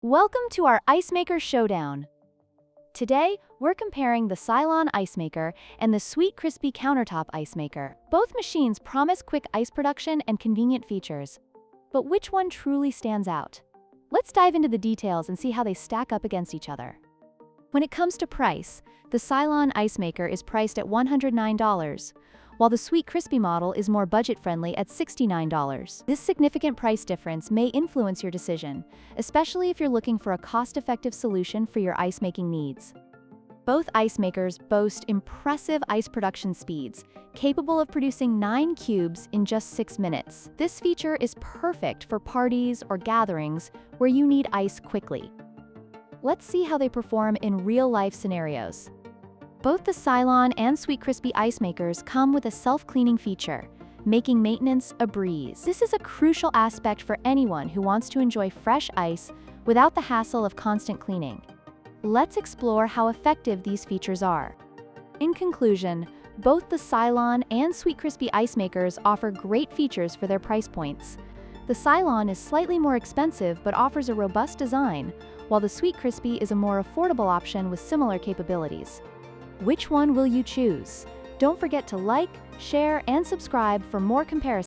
Welcome to our Ice Maker Showdown. Today, we're comparing the Silonn Ice Maker and the Sweetcrispy Countertop Ice Maker. Both machines promise quick ice production and convenient features. But which one truly stands out? Let's dive into the details and see how they stack up against each other. When it comes to price, the Silonn Ice Maker is priced at $109, while the Sweetcrispy model is more budget-friendly at $69. This significant price difference may influence your decision, especially if you're looking for a cost-effective solution for your ice-making needs. Both ice makers boast impressive ice production speeds, capable of producing 9 cubes in just 6 minutes. This feature is perfect for parties or gatherings where you need ice quickly. Let's see how they perform in real-life scenarios. Both the Silonn and Sweetcrispy ice makers come with a self-cleaning feature, making maintenance a breeze. This is a crucial aspect for anyone who wants to enjoy fresh ice without the hassle of constant cleaning. Let's explore how effective these features are. In conclusion, both the Silonn and Sweetcrispy ice makers offer great features for their price points. The Silonn is slightly more expensive but offers a robust design, while the Sweetcrispy is a more affordable option with similar capabilities. Which one will you choose? Don't forget to like, share, and subscribe for more comparisons.